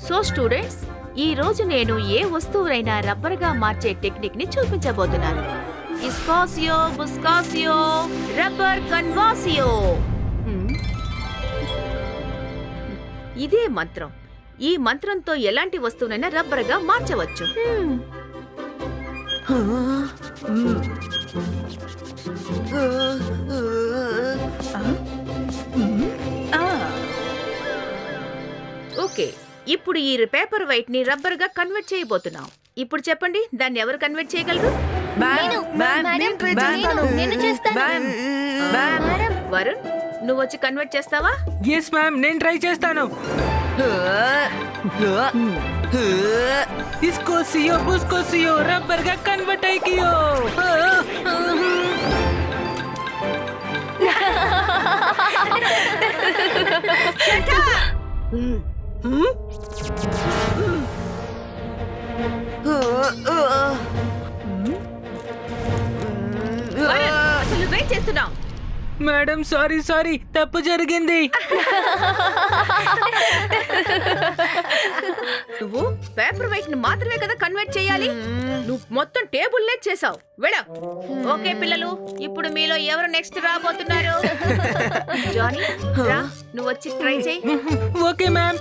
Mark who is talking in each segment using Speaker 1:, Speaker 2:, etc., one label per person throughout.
Speaker 1: So students, ఈ రోజు నేను ఏ వస్తువునైనా రబ్బర్ గా మార్చే టెక్నిక్ ని చూపించబోతున్నాను. ఇస్కాసియో బుస్కాసియో రబ్బర్ కన్వాసియో. ఇదే మంత్రం. ఈ మంత్రంతో ఎలాంటి వస్తువునైనా రబ్బర్ గా మార్చవచ్చు. ఓకే, ఇప్పుడు ఈ పేపర్ వైట్ ని రబ్బర్ గా కన్వర్ట్ చేయబోతున్నాం. ఇప్పుడు చెప్పండి, దాన్ని ఎవరు కన్వర్ట్ చేయగలరు? వరుణ్, నువ్వు వచ్చి కన్వర్ట్ చేస్తావా?
Speaker 2: ఎస్ మ్యామ్, నేను ట్రై చేస్తాను. ఇస్కోసియో బుస్కోసియో రబ్బర్ గా కన్వర్ట్ అయ్యియో.
Speaker 1: అసలు నువ్వేం చేస్తున్నావు?
Speaker 2: మేడం సారీ, తప్పు జరిగింది.
Speaker 1: నువ్వు పేపర్ వైట్ ని మాత్రమే కదా కన్వర్ట్ చేయాలి. నువ్వు మొత్తం టేబుల్ లే చేసావు. వెళ్ళ. ఓకే పిల్లలు, ఇప్పుడు మీలో ఎవరు నెక్స్ట్ రాబోతున్నారు? జానీ, రా, నువ్వు వచ్చి ట్రై చేయి.
Speaker 2: Okay ma'am.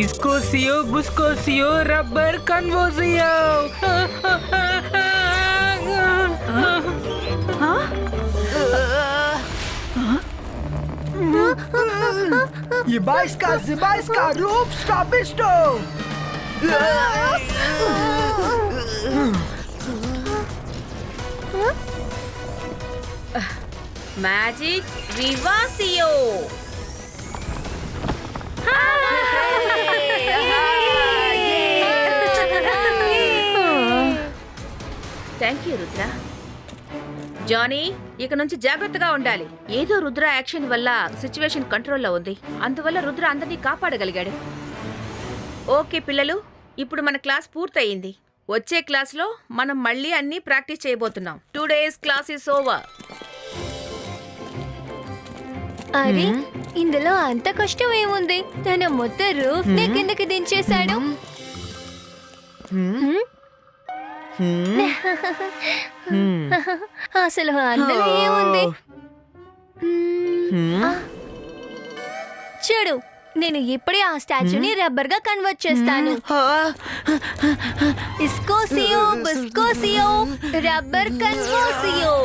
Speaker 2: ఇస్కోసియో బుస్కోసియో రబ్బర్ కన్వోసియో.
Speaker 3: Zibajska, Rubska, Bisto!
Speaker 1: మ్యాజిక్ వివాసియో. Thank you Rudra. జానీ, ఇక నుంచి జాగ్రత్తగా ఉండాలి. ఏదో రుద్ర యాక్షన్ వల్ల సిచ్యువేషన్ కంట్రోల్లో ఉంది. అందువల్ల రుద్ర అందరినీ కాపాడగలిగాడు. ఓకే పిల్లలు, ఇప్పుడు మన క్లాస్ పూర్తయింది. వచ్చే క్లాస్లో మనం మళ్ళీ అన్ని ప్రాక్టీస్ చేయబోతున్నాం. 2 days క్లాస్ ఇస్ ఓవర్.
Speaker 4: అరే, ఇందులో అంత కష్టం ఏముంది? తన మొత్తం రూఫ్ ని కిందకి దించేశాడు. అసలు అందులో ఏముంది? చూడు, నేను ఇప్పుడే ఆ స్టాచ్యూని రబ్బర్ గా కన్వర్ట్ చేస్తాను. ఇస్కోసియో బుస్కోసియో రబ్బర్ కన్వర్సియో.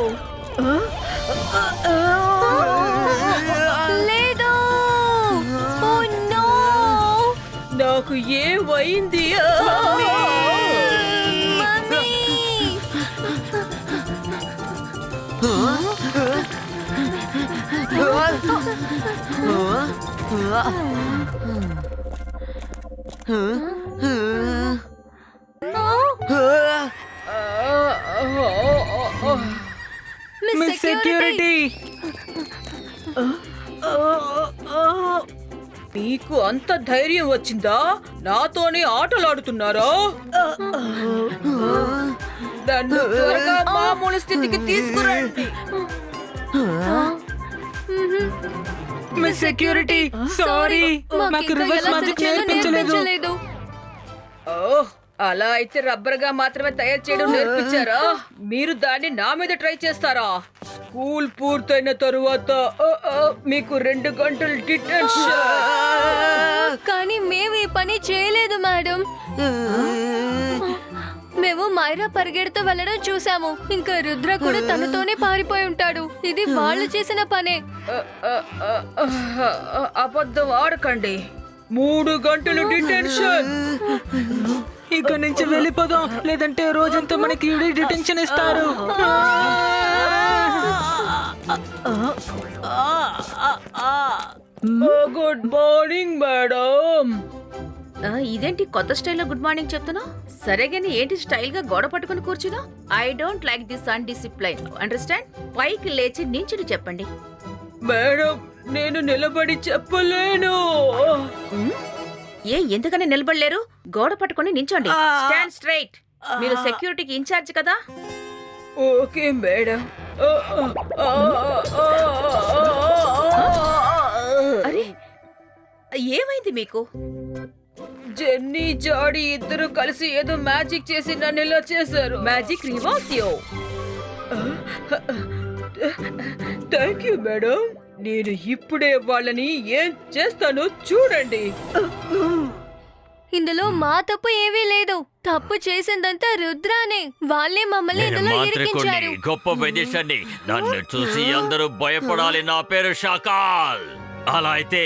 Speaker 4: లేదు, ఓ నో,
Speaker 1: నాకు ఏమైంది?
Speaker 2: మిస్ సెక్యూరిటీ,
Speaker 1: మీకు అంత ధైర్యం వచ్చిందా? నాతోనే ఆటలాడుతున్నారా? నన్ను త్వరగా మామూలు స్థితికి తీసుకురండి.
Speaker 2: మిస్ సెక్యూరిటీ, సారీ, మాకు రివర్స్ మ్యాజిక్ నేర్పించలేదు.
Speaker 1: ఓహ్, అలా అయితే రబ్బర్ గా మాత్రమే తయారు చేయడం నేర్పించారా? మీరు దాన్ని నా మీద ట్రై చేస్తారా? స్కూల్ పూర్తయిన తరువాత మీకు 2 గంటలు డిటెన్షన్.
Speaker 4: కానీ మేము ఈ పని చేయలేదు మేడం. మేము మైరా పరిగెడుతూ వెళ్ళడం చూసాము. ఇంకా రుద్ర కూడా తనతోనే పారిపోయి ఉంటాడు. ఇది వాళ్ళు చేసిన పనే.
Speaker 1: అబద్ధం ఆడకండి. 3 గంటలు డిటెన్షన్.
Speaker 2: ఇక నుంచి వెళ్ళిపోదాం, లేదంటే రోజంతా మనకి డిటెన్షన్ ఇస్తారు.
Speaker 1: Good morning madam. ఇదేంటి కొత్త స్టైల్లో గుడ్ మార్నింగ్ చెప్తున్నా? సరేగాని ఏంటి స్టైల్ గా గోడ పట్టుకుని కూర్చున్నా? I don't like this undiscipline. Understand? పైకి లేచి నించుని చెప్పండి.
Speaker 2: మేడం, నేను నిలబడి చెప్పలేను.
Speaker 1: ఎందుకని నిలబడలేరు? గోడ పట్టుకుని నించోండి. Stand straight. మీరు సెక్యూరిటీకి ఇన్ఛార్జ్ కదా?
Speaker 2: Okay madam.
Speaker 1: అరే ఏమైంది మీకు?
Speaker 2: జెన్నీ జాడీ ఇద్దరు కలిసి ఏదో మ్యాజిక్ చేసి నన్ను ఇలా చేశారు.
Speaker 1: మ్యాజిక్ రివాసియో.
Speaker 2: Thank you madam. నేను ఇప్పుడే వాళ్ళని ఏం చేస్తానో చూడండి.
Speaker 4: ఇందులో మా తప్పు ఏమీ లేదు. తప్పు చేసిందంతా రుద్రానే. వాళ్ళే మమ్మల్ని
Speaker 5: నేను
Speaker 4: ఇందులో
Speaker 5: మాంత్రికుణ్ణి,
Speaker 4: ఇరికించారు.
Speaker 5: గొప్ప వైద్యశాన్ని. నన్ను చూసి అందరూ భయపడాలి. నా పేరు షాకాల్. అలా అయితే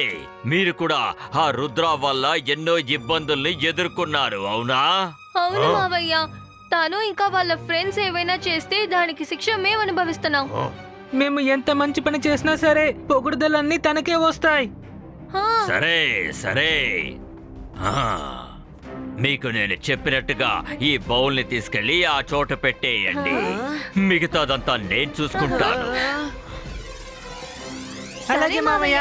Speaker 5: మీరు కూడా ఆ రుద్ర వల్ల ఎన్నో ఇబ్బందుల్ని ఎదుర్కొన్నారు, అవునా?
Speaker 4: అవును మావయ్య. తాను ఇంకా వాళ్ళ ఫ్రెండ్స్ ఏవైనా చేస్తే దానికి శిక్ష మేము అనుభవిస్తున్నాం.
Speaker 2: మేము ఎంత మంచి పని చేసినా సరే పొగుడుదలన్నీ తనకే వస్తాయి.
Speaker 4: హా,
Speaker 5: సరే సరే. ఆ, మీకు నేను చెప్పినట్టుగా ఈ బౌల్ని తీసుకెళ్లి ఆ చోట పెట్టేయండి. మిగతాదంతా నేను చూసుకుంటాను.
Speaker 2: అలాగే మామయ్య.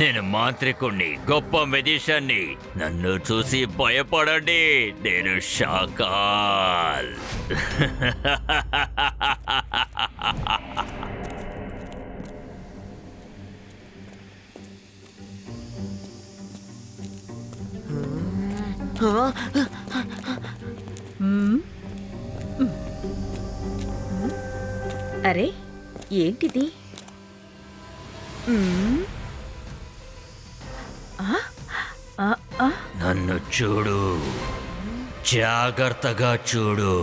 Speaker 5: నేను మాంత్రికుణ్ణి, గొప్ప మెజిషియన్ని. నన్ను చూసి భయపడండి. నేను షాకాల్.
Speaker 1: అరే ఏంటిది?
Speaker 5: నన్ను చూడు, జాగ్రత్తగా చూడు.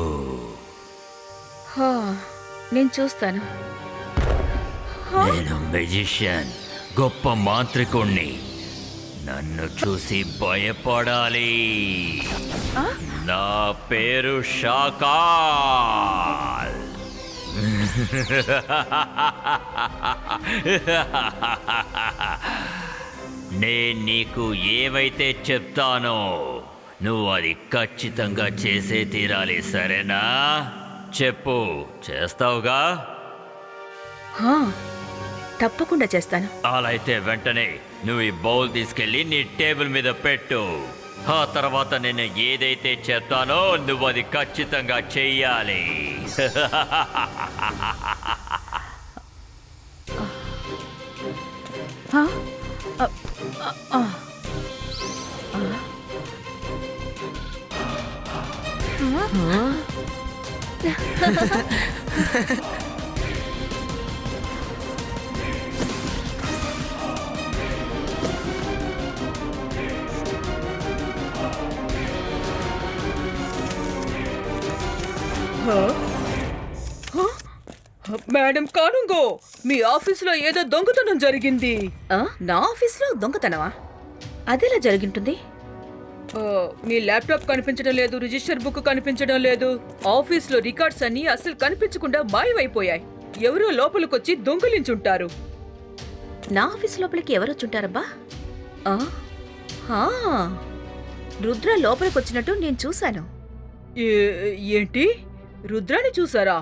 Speaker 1: నేను చూస్తాను.
Speaker 5: నేను మెజిషియన్, గొప్ప మాంత్రికుణ్ణి. నన్ను చూసి భయపడాలి. నా పేరు షాకాల్. నేను నీకు ఏవైతే చెప్తానో నువ్వు అది ఖచ్చితంగా చేసే తీరాలి, సరేనా? చెప్పు, చేస్తావుగా?
Speaker 1: తప్పకుండా చేస్తాను.
Speaker 5: అలా అయితే వెంటనే నువ్వు ఈ బౌల్ తీసుకెళ్ళి నీ టేబుల్ మీద పెట్టు. ఆ తర్వాత నేను ఏదైతే చెప్తానో నువ్వు అది ఖచ్చితంగా చెయ్యాలి.
Speaker 2: మేడం కానుంగో, మీ ఆఫీసులో ఏదో దొంగతనం జరిగింది.
Speaker 1: నా ఆఫీస్లో దొంగతనమా? అదెలా జరిగింటుంది?
Speaker 2: మీ ల్యాప్టాప్ కనిపించడం లేదు, రిజిస్టర్ బుక్ కనిపించడం లేదు. ఆఫీస్లో రికార్డ్స్ అన్ని అసలు కనిపించకుండా మాయమైపోయాయి. ఎవరో లోపలికొచ్చి దొంగిలించుంటారు.
Speaker 1: నా ఆఫీస్ లోపలికి ఎవరొచ్చుంటారబ్బా? రుద్ర లోపలికి వచ్చినట్టు నేను చూశాను.
Speaker 2: ఏంటి, రుద్రాని చూసారా?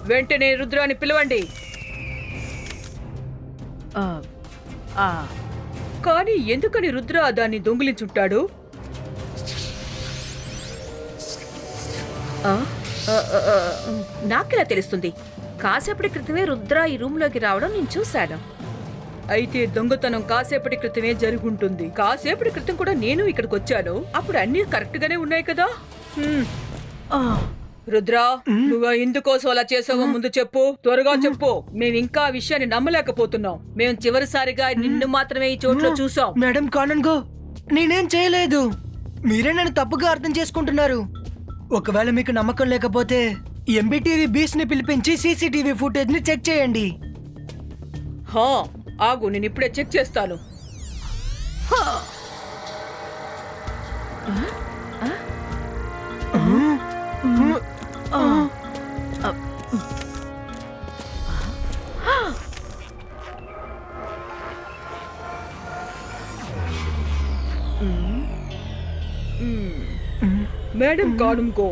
Speaker 2: వెంటనే రుద్రాని పిలవండి. కానీ ఎందుకని రుద్ర దాన్ని దొంగిలించుంటాడు?
Speaker 1: నాకెలా తెలుస్తుంది? కాసేపటి క్రితమే రుద్ర ఈ రూమ్లోకి రావడం నేను చూశాను.
Speaker 2: అయితే దొంగతనం కాసేపటి క్రితమే జరుగుంటుంది. కాసేపటి క్రితం కూడా నేను ఇక్కడికి వచ్చాను. అప్పుడు అన్ని కరెక్ట్ గానే ఉన్నాయి కదా. రుద్రా, నువ్వు ఎందుకోసం అలా చేసావో ముందు చెప్పు, త్వరగా చెప్పు. మేము ఇంకా ఆ విషయాన్ని నమ్మలేకపోతున్నాం. మేము చివరిసారిగా నిన్ను మాత్రమే ఈ చోట్లో చూసాం.
Speaker 3: మేడం కానన్గో, నేనేం చేయలేదు. మీరే నన్ను తప్పుగా అర్థం చేసుకుంటున్నారు. ఒకవేళ మీకు నమ్మకం లేకపోతే ఎంబీటీవీ బీస్ ని పిలిపించి సీసీటీవీ ఫుటేజ్ ని చెక్ చేయండి.
Speaker 2: ఆగు, నేను ఇప్పుడే చెక్ చేస్తాను. మేడం కానుంగో,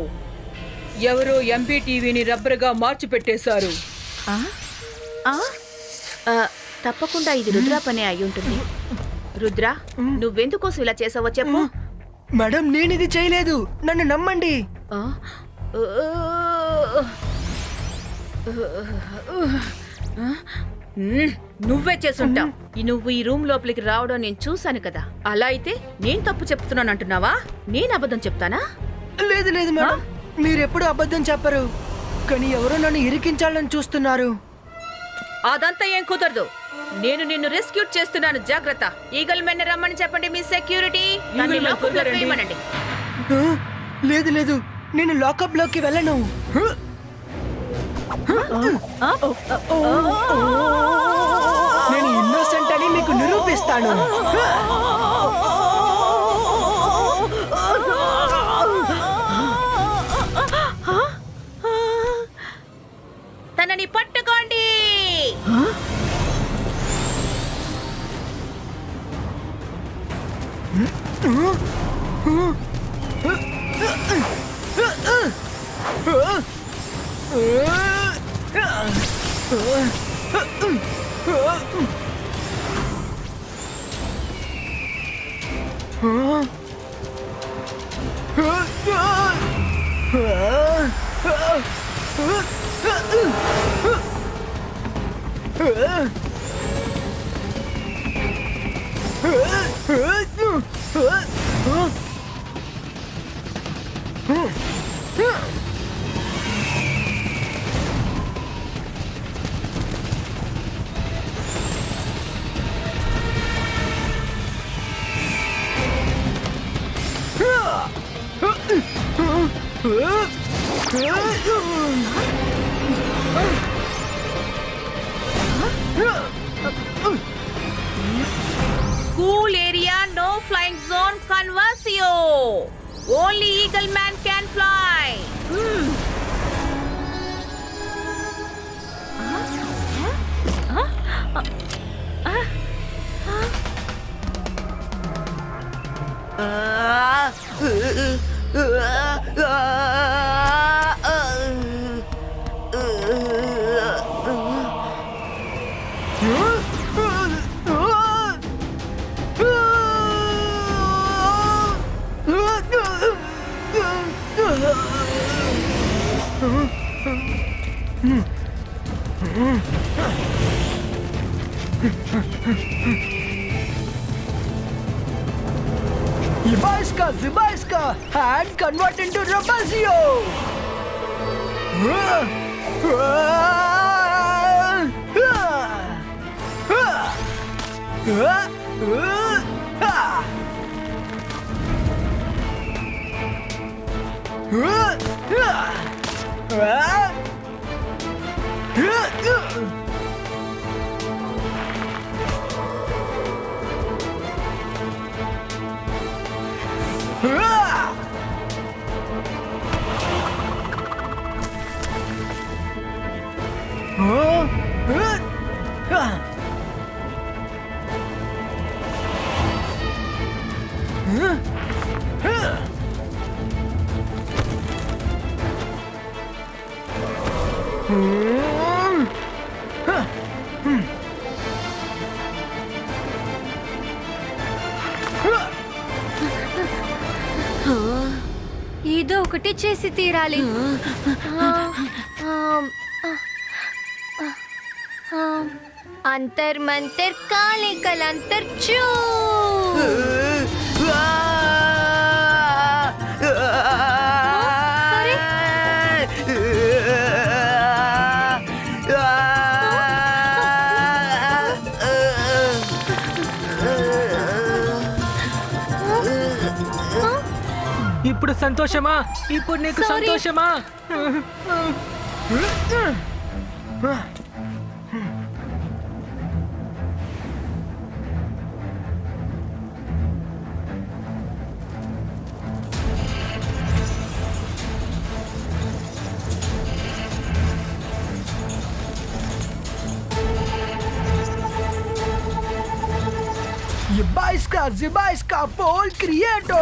Speaker 2: ఎవరో ఎంపీటీవీని రబ్బర్గా మార్చి పెట్టేశారు.
Speaker 1: తప్పకుండా ఇది రుద్ర పనే అయి ఉంటుంది. రుద్ర నువ్వెందుకోసం ఇలా చేసావో చెప్పు.
Speaker 3: మేడం నేను ఇది చేయలేదు, నన్ను నమ్మండి.
Speaker 1: ఆ? నువ్వే చేసుంటావు. నువ్వు ఈ రూమ్ లోపలికి రావడం నేను చూశాను కదా. అలా అయితే నేను తప్పు చెప్తున్నాను అంటున్నావా? నేను అబద్ధం చెప్తానా?
Speaker 3: లేదు లేదు మేడం, మీరెప్పుడు అబద్ధం చెప్పరు, కానీ ఎవరో నన్ను ఇరికించాలని చూస్తున్నారు.
Speaker 1: అదంతా ఏం కుదరదు. నేను నిన్ను రెస్క్యూ చేస్తున్నాను, జాగ్రత్త. ఈగల్ మెన్ రమ్మని చెప్పండి మీ సెక్యూరిటీ. నన్ను
Speaker 2: ఈగల్ మెన్
Speaker 1: లోపలికి
Speaker 2: కుదరండి.
Speaker 1: వేయమనండి.
Speaker 3: ఆ, లేదు లేదు, నేను లాకప్ లోకి వెళ్ళను. నేను ఇన్నోసెంట్ అని మీకు నిరూపిస్తాను.
Speaker 1: తనని పట్టుకోండి. School area, no flying zone, Conversio. Only Eagle Man can fly.
Speaker 3: Zibaiska, and convert into Rabazio.
Speaker 4: ఏదో ఒకటి చేసి తీరాలి. అంతర్ మంతర్ కాళీ కలంతర్ చూ. అరే,
Speaker 3: ఇప్పుడు సంతోషమా? ఇప్పుడు నీకు
Speaker 4: Sorry.
Speaker 3: సంతోషమా? Zibaiska, Paul Crieto!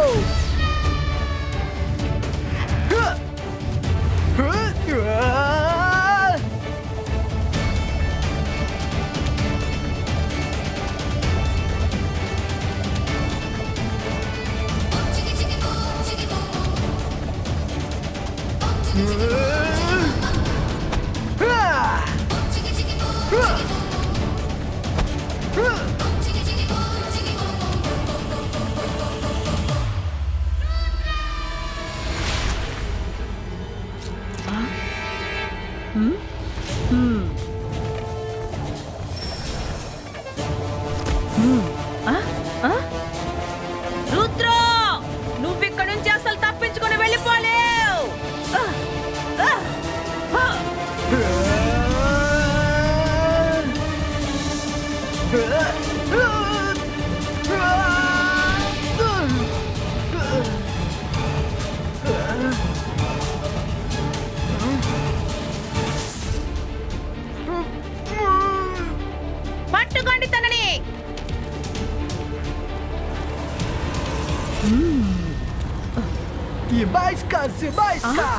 Speaker 3: Yibaiska, Zibaiska!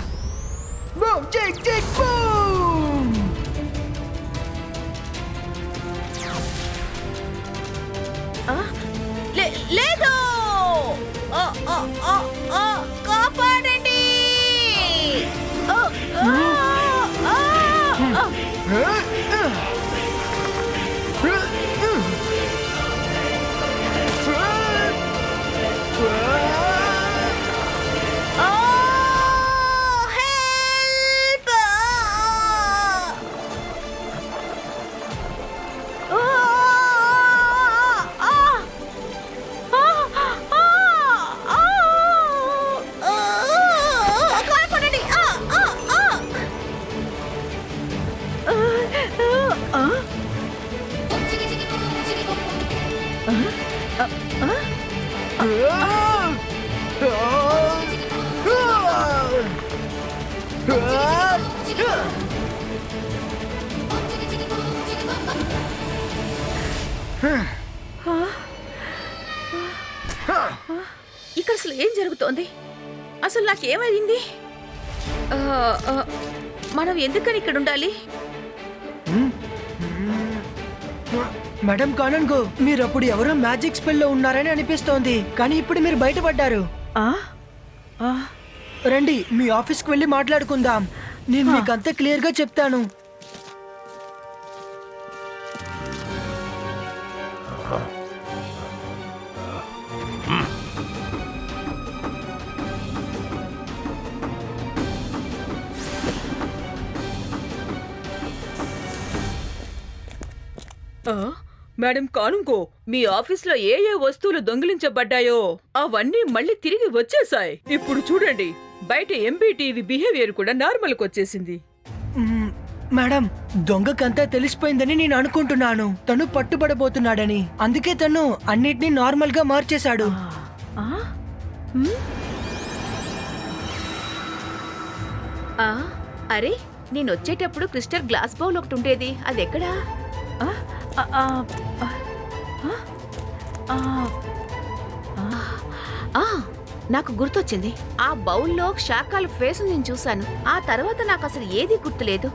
Speaker 3: Boom, jig, jig, boom!
Speaker 1: లేదు కాపాడండి ఇక్కడ అసలు ఏం జరుగుతోంది? అసలు నాకేమైంది? మనం ఎందుకని ఇక్కడ ఉండాలి?
Speaker 3: మేడం కానన్గో, మీరు అప్పుడు ఎవరో మ్యాజిక్ స్పెల్ లో ఉన్నారని అనిపిస్తోంది, కానీ ఇప్పుడు మీరు బయటపడ్డారు. రండి మీ ఆఫీస్కి వెళ్ళి మాట్లాడుకుందాం. నేను మీకు అంతా క్లియర్ గా చెప్తాను.
Speaker 2: మేడం కానుంకో, మీ ఆఫీస్లో ఏ ఏ వస్తువులు దొంగిలించబడ్డాయో అవన్నీ మళ్ళీ తిరిగి వచ్చేసాయి. ఇప్పుడు చూడండి, బయట ఎంబీటీవీ బిహేవియర్ కూడా నార్మల్కి వచ్చేసింది.
Speaker 3: మేడం, దొంగకంతా తెలిసిపోయిందని నేను అనుకుంటున్నాను. తను పట్టుబడబోతున్నాడని, అందుకే తను అన్నిటినీ నార్మల్ గా మార్చేశాడు.
Speaker 1: అరే, నేను వచ్చేటప్పుడు క్రిస్టల్ గ్లాస్ బౌల్ ఒకటి ఉండేది, అది ఎక్కడా? నాకు గుర్తొచ్చింది. ఆ బౌల్లో శాకాల ఫేస్ నేను చూశాను. ఆ తర్వాత నాకు అసలు ఏదీ గుర్తులేదు.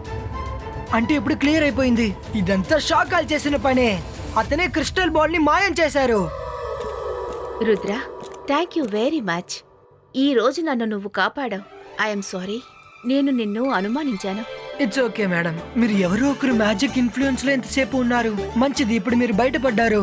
Speaker 3: అంటే ఇప్పుడు క్లియర్ అయిపోయింది, ఇదంతా షాకాలు చేసిన పనే. అతనే క్రిస్టల్ బాల్ ని మాయం చేశారు.
Speaker 1: Rudra, thank you very much. ఈ రోజు నన్ను నువ్వు కాపాడావు. ఐఎమ్ సారీ, నేను నిన్ను అనుమానించాను.
Speaker 3: It's okay madam. మీరు ఎవరో ఒకరు మ్యాజిక్ ఇన్ఫ్లుయెన్స్ లో ఎంతసేపు ఉన్నారు. మంచిది, ఇప్పుడు మీరు బయటపడ్డారు.